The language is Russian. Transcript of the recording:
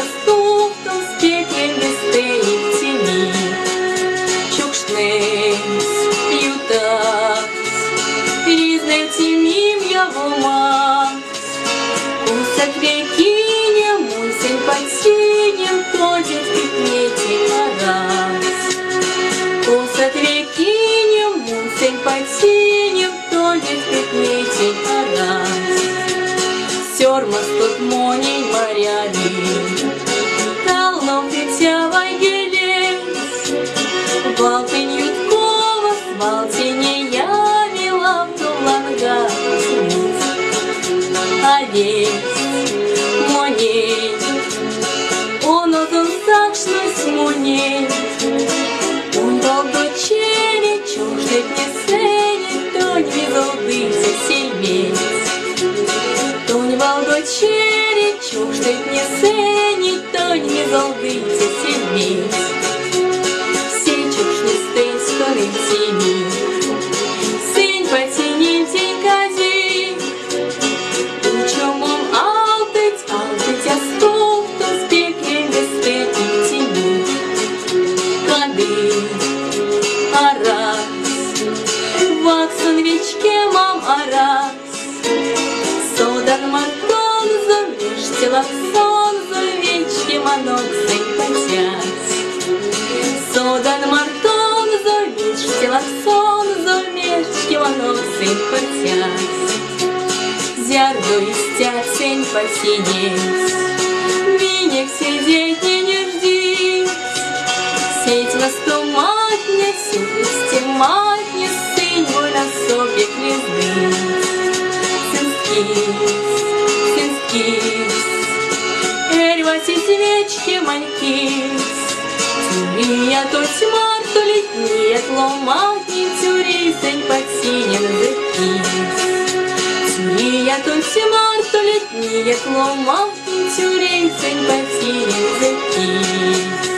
заступом спекли листы в тени. Чукшнес, ютас, різне тімім його мать. Кусок рекинем, мусень под синим, ходит в предмете раз. Кусок рекинем, мусень под синим, ходит в предмете раз. Сёрмас тут моней морями, Талном пятявой гелец, Валтынь юткова с валтинеями, Лавту ланга а весь моней, он озон сакшнусь моней, он дал дочери, чуждит не сенит, Тонь визолдыся сельмец. Тонь вал дочери, чуждит не сенит, Тонь визолдыся сельмец. Все чушны стынь скорым тени, Сынь потянем тень кози, Учумом алтыть, а стул, то спекли листы в тени. Кады, арас, ваксон вечке мам арас, Содан мартон, замеш телаксон, Завечки манок сын потяс. Содан мартон, замеш телаксон, Завечки манок сын потяс. Зярду истят сень посинец, Винек сидеть не жди, Сеть настуматня, сеть стематня, Сынь мой на собе гнезды. Сынскис, Эрьваси свечки манькис, Тюрия то тьмар, то летние тломатни, Тюри сынь под синим зыкис. Тюрия то тьмар, то летние тломатни, Тюри сынь под синим зыкис.